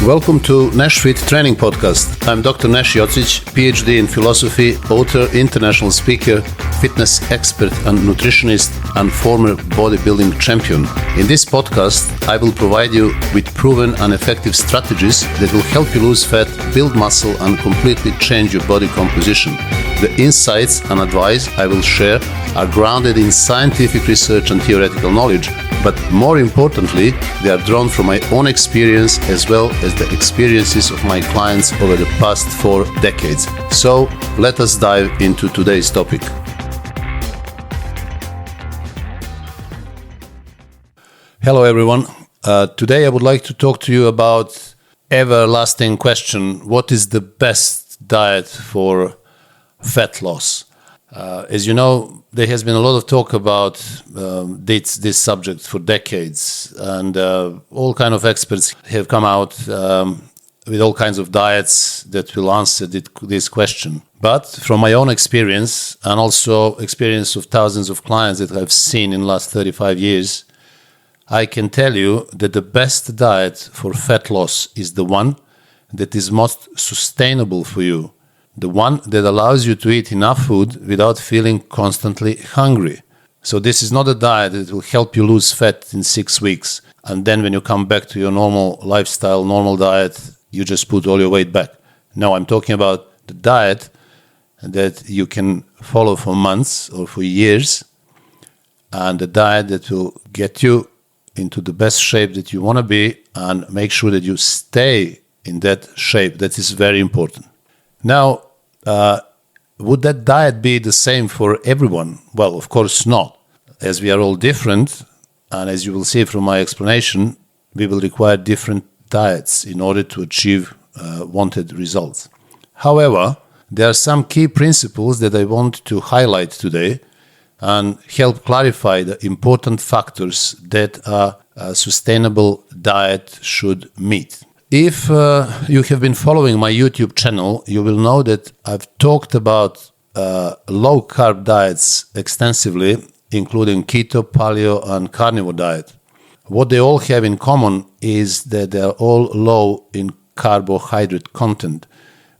Welcome to Nash Fit Training Podcast. I'm Dr. Nash Jocic, PhD in philosophy, author, international speaker, fitness expert and nutritionist, and former bodybuilding champion. In this podcast, I will provide you with proven and effective strategies that will help you lose fat, build muscle, and completely change your body composition. The insights and advice I will share are grounded in scientific research and theoretical knowledge, but more importantly, they are drawn from my own experience as well as the experiences of my clients over the past 4 decades. So, let us dive into today's topic. Hello everyone. Today I would like to talk to you about everlasting question: what is the best diet for fat loss? As you know, there has been a lot of talk about this subject for decades, and all kind of experts have come out with all kinds of diets that will answer this question. But from my own experience, and also experience of thousands of clients that I've seen in the last 35 years, I can tell you that the best diet for fat loss is the one that is most sustainable for you. The one that allows you to eat enough food without feeling constantly hungry. So this is not a diet that will help you lose fat in 6 weeks, and then when you come back to your normal lifestyle, normal diet, you just put all your weight back. No, I'm talking about the diet that you can follow for months or for years, and the diet that will get you into the best shape that you want to be and make sure that you stay in that shape. That is very important. Now, would that diet be the same for everyone? Well, of course not. As we are all different, and as you will see from my explanation, we will require different diets in order to achieve wanted results. However, there are some key principles that I want to highlight today and help clarify the important factors that a sustainable diet should meet. If you have been following my YouTube channel, you will know that I've talked about low-carb diets extensively, including keto, paleo, and carnivore diet. What they all have in common is that they are all low in carbohydrate content,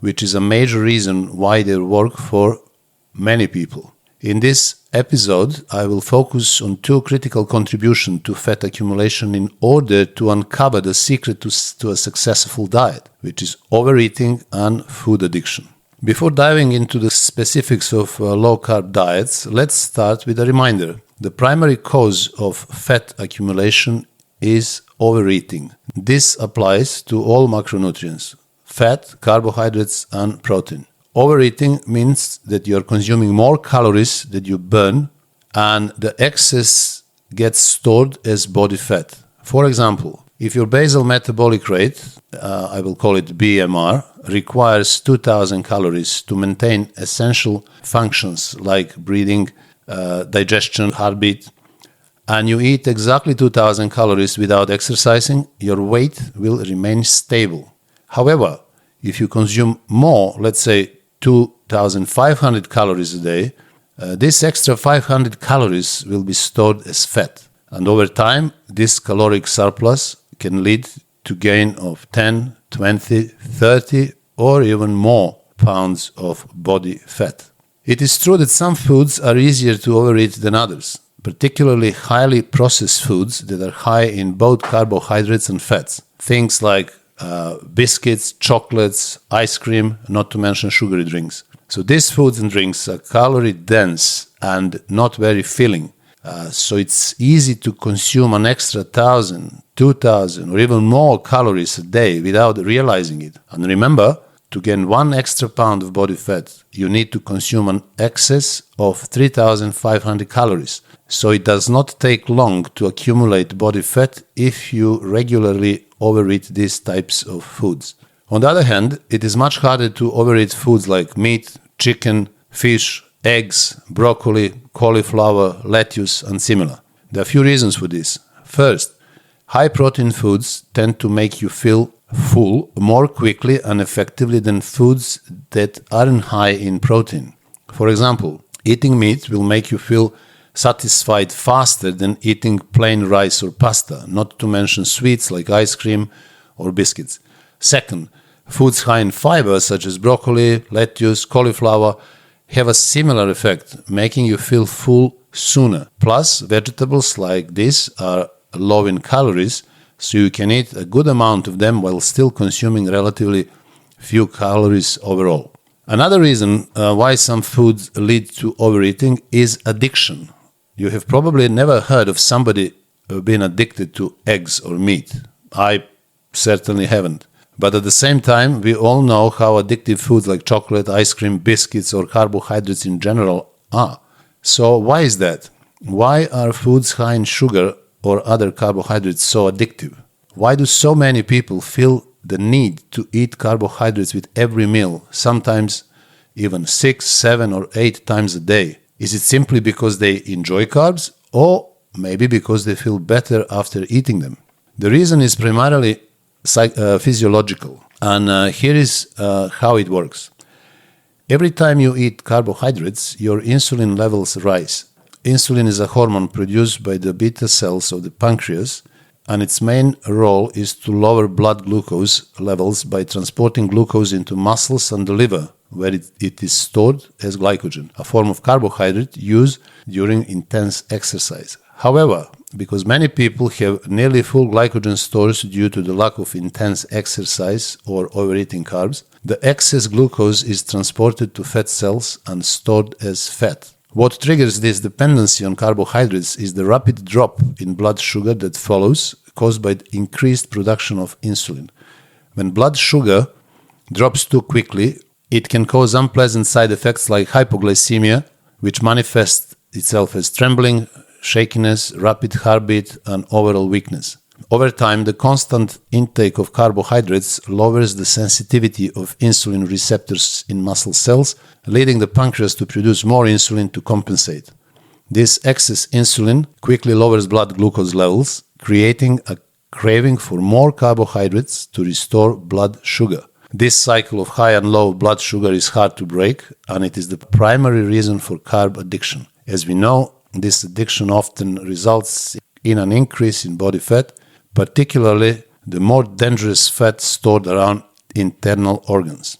which is a major reason why they work for many people. In this episode, I will focus on 2 critical contributions to fat accumulation in order to uncover the secret to a successful diet, which is overeating and food addiction. Before diving into the specifics of low-carb diets, let's start with a reminder. The primary cause of fat accumulation is overeating. This applies to all macronutrients: fat, carbohydrates, and protein. Overeating means that you are consuming more calories than you burn, and the excess gets stored as body fat. For example, if your basal metabolic rate, I will call it BMR, requires 2,000 calories to maintain essential functions like breathing, digestion, heartbeat, and you eat exactly 2,000 calories without exercising, your weight will remain stable. However, if you consume more, let's say 2,500 calories a day, this extra 500 calories will be stored as fat. And over time, this caloric surplus can lead to gain of 10, 20, 30, or even more pounds of body fat. It is true that some foods are easier to overeat than others, particularly highly processed foods that are high in both carbohydrates and fats. Things like biscuits, chocolates, ice cream, not to mention sugary drinks. So these foods and drinks are calorie dense and not very filling. So it's easy to consume an extra 1,000, 2,000 or even more calories a day without realizing it. And remember, to gain 1 extra pound of body fat, you need to consume an excess of 3,500 calories. So it does not take long to accumulate body fat if you regularly overeat these types of foods. On the other hand, it is much harder to overeat foods like meat, chicken, fish, eggs, broccoli, cauliflower, lettuce, and similar. There are a few reasons for this. First, high protein foods tend to make you feel full more quickly and effectively than foods that aren't high in protein. For example, eating meat will make you feel satisfied faster than eating plain rice or pasta, not to mention sweets like ice cream or biscuits. Second, foods high in fiber such as broccoli, lettuce, cauliflower have a similar effect, making you feel full sooner. Plus, vegetables like this are low in calories, so you can eat a good amount of them while still consuming relatively few calories overall. Another reason why some foods lead to overeating is addiction. You have probably never heard of somebody being addicted to eggs or meat. I certainly haven't. But at the same time, we all know how addictive foods like chocolate, ice cream, biscuits, or carbohydrates in general are. So why is that? Why are foods high in sugar or other carbohydrates so addictive? Why do so many people feel the need to eat carbohydrates with every meal, sometimes even 6, 7, or 8 times a day? Is it simply because they enjoy carbs, or maybe because they feel better after eating them? The reason is primarily physiological, and here is how it works. Every time you eat carbohydrates, your insulin levels rise. Insulin is a hormone produced by the beta cells of the pancreas, and its main role is to lower blood glucose levels by transporting glucose into muscles and the liver, where it is stored as glycogen, a form of carbohydrate used during intense exercise. However, because many people have nearly full glycogen stores due to the lack of intense exercise or overeating carbs, the excess glucose is transported to fat cells and stored as fat. What triggers this dependency on carbohydrates is the rapid drop in blood sugar that follows, caused by the increased production of insulin. When blood sugar drops too quickly, it can cause unpleasant side effects like hypoglycemia, which manifests itself as trembling, shakiness, rapid heartbeat, and overall weakness. Over time, the constant intake of carbohydrates lowers the sensitivity of insulin receptors in muscle cells, leading the pancreas to produce more insulin to compensate. This excess insulin quickly lowers blood glucose levels, creating a craving for more carbohydrates to restore blood sugar. This cycle of high and low blood sugar is hard to break, and it is the primary reason for carb addiction. As we know, this addiction often results in an increase in body fat, particularly the more dangerous fat stored around internal organs.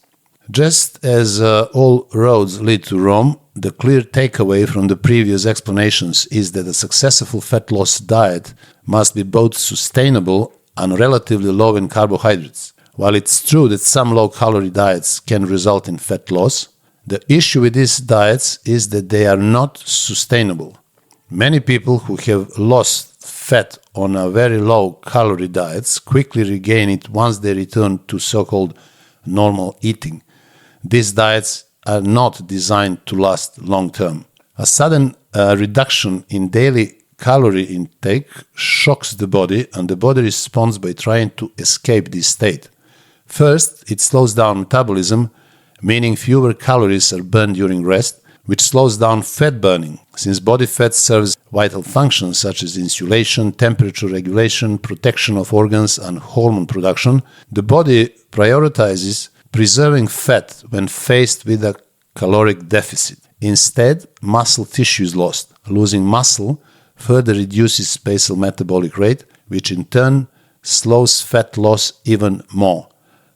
Just as all roads lead to Rome, the clear takeaway from the previous explanations is that a successful fat loss diet must be both sustainable and relatively low in carbohydrates. While it's true that some low-calorie diets can result in fat loss, the issue with these diets is that they are not sustainable. Many people who have lost fat on a very low-calorie diets quickly regain it once they return to so-called normal eating. These diets are not designed to last long-term. A sudden reduction in daily calorie intake shocks the body, and the body responds by trying to escape this state. First, it slows down metabolism, meaning fewer calories are burned during rest, which slows down fat burning. Since body fat serves vital functions such as insulation, temperature regulation, protection of organs, and hormone production, the body prioritizes preserving fat when faced with a caloric deficit. Instead, muscle tissue is lost. Losing muscle further reduces basal metabolic rate, which in turn slows fat loss even more.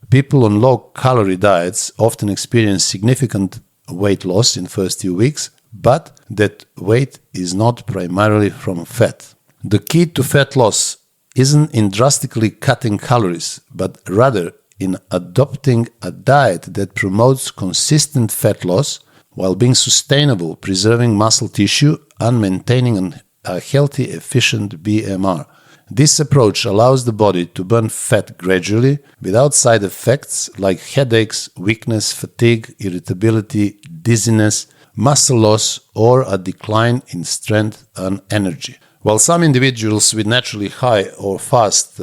People on low-calorie diets often experience significant weight loss in the first few weeks, but that weight is not primarily from fat. The key to fat loss isn't in drastically cutting calories, but rather in adopting a diet that promotes consistent fat loss while being sustainable, preserving muscle tissue, and maintaining a healthy, efficient BMR. This approach allows the body to burn fat gradually without side effects like headaches, weakness, fatigue, irritability, dizziness, muscle loss, or a decline in strength and energy. While some individuals with naturally high or fast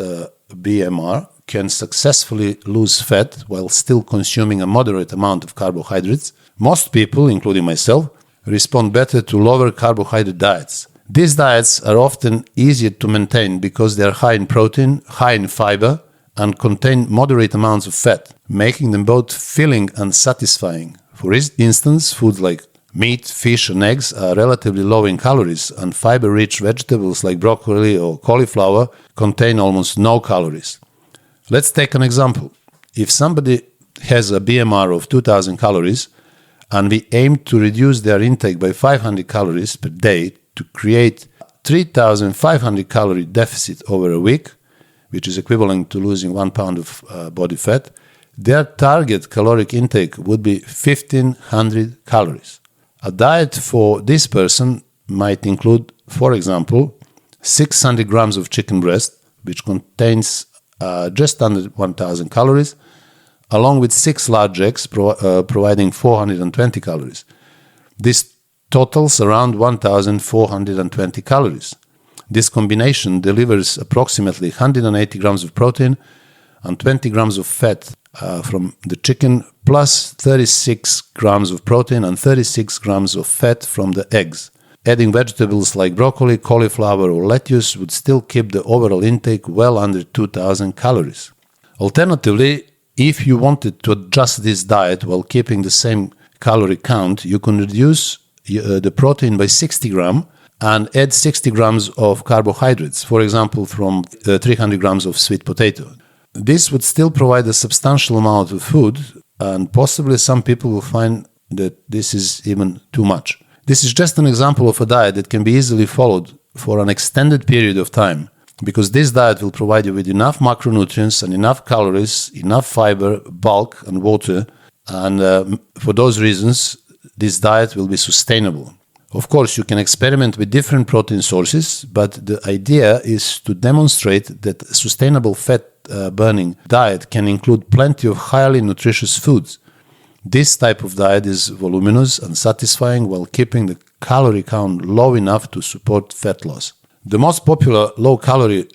BMR can successfully lose fat while still consuming a moderate amount of carbohydrates, most people, including myself, respond better to lower carbohydrate diets. These diets are often easier to maintain because they are high in protein, high in fiber, and contain moderate amounts of fat, making them both filling and satisfying. For instance, foods like Meat, fish, and eggs are relatively low in calories, and fiber-rich vegetables like broccoli or cauliflower contain almost no calories. Let's take an example. If somebody has a BMR of 2,000 calories, and we aim to reduce their intake by 500 calories per day to create 3,500 calorie deficit over a week, which is equivalent to losing 1 pound of body fat, their target caloric intake would be 1,500 calories. A diet for this person might include, for example, 600 grams of chicken breast, which contains just under 1,000 calories, along with 6 large eggs providing 420 calories. This totals around 1,420 calories. This combination delivers approximately 180 grams of protein and 20 grams of fat from the chicken, plus 36 grams of protein and 36 grams of fat from the eggs. Adding vegetables like broccoli, cauliflower, or lettuce would still keep the overall intake well under 2,000 calories. Alternatively, if you wanted to adjust this diet while keeping the same calorie count, you can reduce the protein by 60 grams and add 60 grams of carbohydrates, for example, from 300 grams of sweet potato. This would still provide a substantial amount of food, and possibly some people will find that this is even too much. This is just an example of a diet that can be easily followed for an extended period of time, because this diet will provide you with enough macronutrients and enough calories, enough fiber, bulk, and water, and for those reasons, this diet will be sustainable. Of course, you can experiment with different protein sources, but the idea is to demonstrate that a sustainable fat-burning diet can include plenty of highly nutritious foods. This type of diet is voluminous and satisfying while keeping the calorie count low enough to support fat loss. The most popular low-calorie,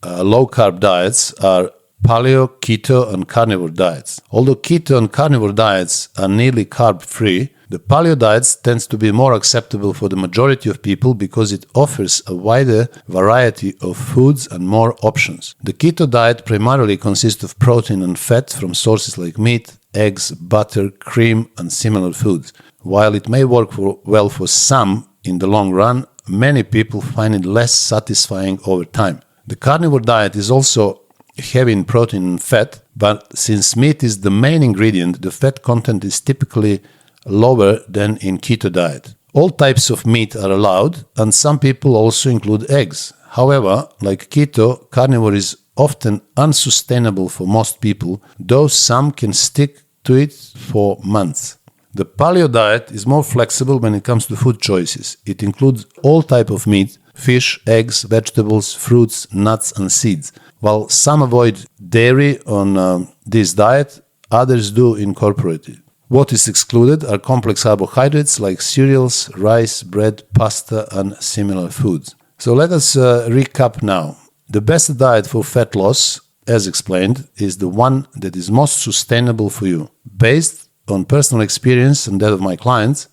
low-carb diets are Paleo, Keto, and Carnivore diets. Although Keto and Carnivore diets are nearly carb-free, the Paleo diets tends to be more acceptable for the majority of people because it offers a wider variety of foods and more options. The Keto diet primarily consists of protein and fat from sources like meat, eggs, butter, cream, and similar foods. While it may work well for some in the long run, many people find it less satisfying over time. The Carnivore diet is also heavy in protein and fat, but since meat is the main ingredient, the fat content is typically lower than in Keto diet. All types of meat are allowed, and some people also include eggs. However, like Keto, Carnivore is often unsustainable for most people, though some can stick to it for months. The Paleo diet is more flexible when it comes to food choices. It includes all types of meat, fish, eggs, vegetables, fruits, nuts, and seeds. While some avoid dairy on this diet, others do incorporate it. What is excluded are complex carbohydrates like cereals, rice, bread, pasta, and similar foods. So let us recap now. The best diet for fat loss, as explained, is the one that is most sustainable for you. Based on personal experience and that of my clients,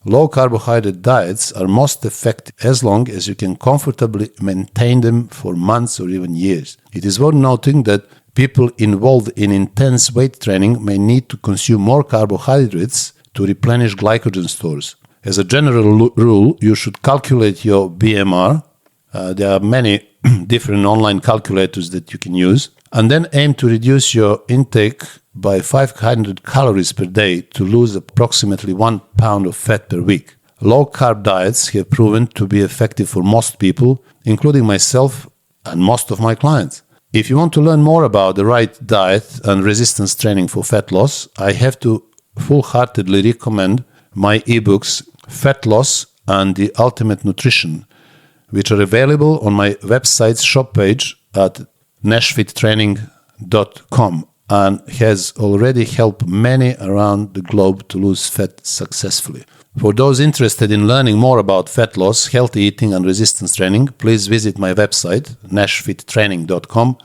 low carbohydrate diets are most effective as long as you can comfortably maintain them for months or even years. It is worth noting that people involved in intense weight training may need to consume more carbohydrates to replenish glycogen stores. As a general rule, you should calculate your BMR. There are many different online calculators that you can use, and then aim to reduce your intake by 500 calories per day to lose approximately 1 pound of fat per week. Low-carb diets have proven to be effective for most people, including myself and most of my clients. If you want to learn more about the right diet and resistance training for fat loss, I have to full-heartedly recommend my ebooks Fat Loss and The Ultimate Nutrition, which are available on my website's shop page at nashfittraining.com and has already helped many around the globe to lose fat successfully. For those interested in learning more about fat loss, healthy eating, and resistance training, please visit my website, nashfittraining.com.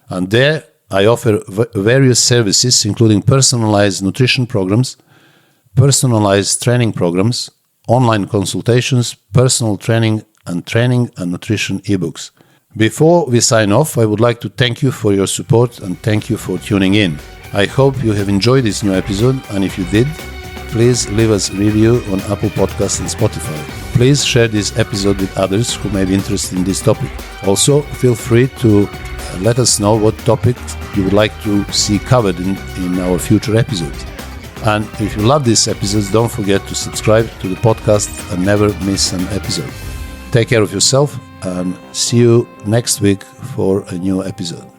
And there I offer various services, including personalized nutrition programs, personalized training programs, online consultations, personal training and nutrition ebooks. Before we sign off, I would like to thank you for your support and thank you for tuning in. I hope you have enjoyed this new episode, and if you did, please leave us a review on Apple Podcasts and Spotify. Please share this episode with others who may be interested in this topic. Also, feel free to let us know what topic you would like to see covered in our future episodes. And if you love these episodes, don't forget to subscribe to the podcast and never miss an episode. Take care of yourself and see you next week for a new episode.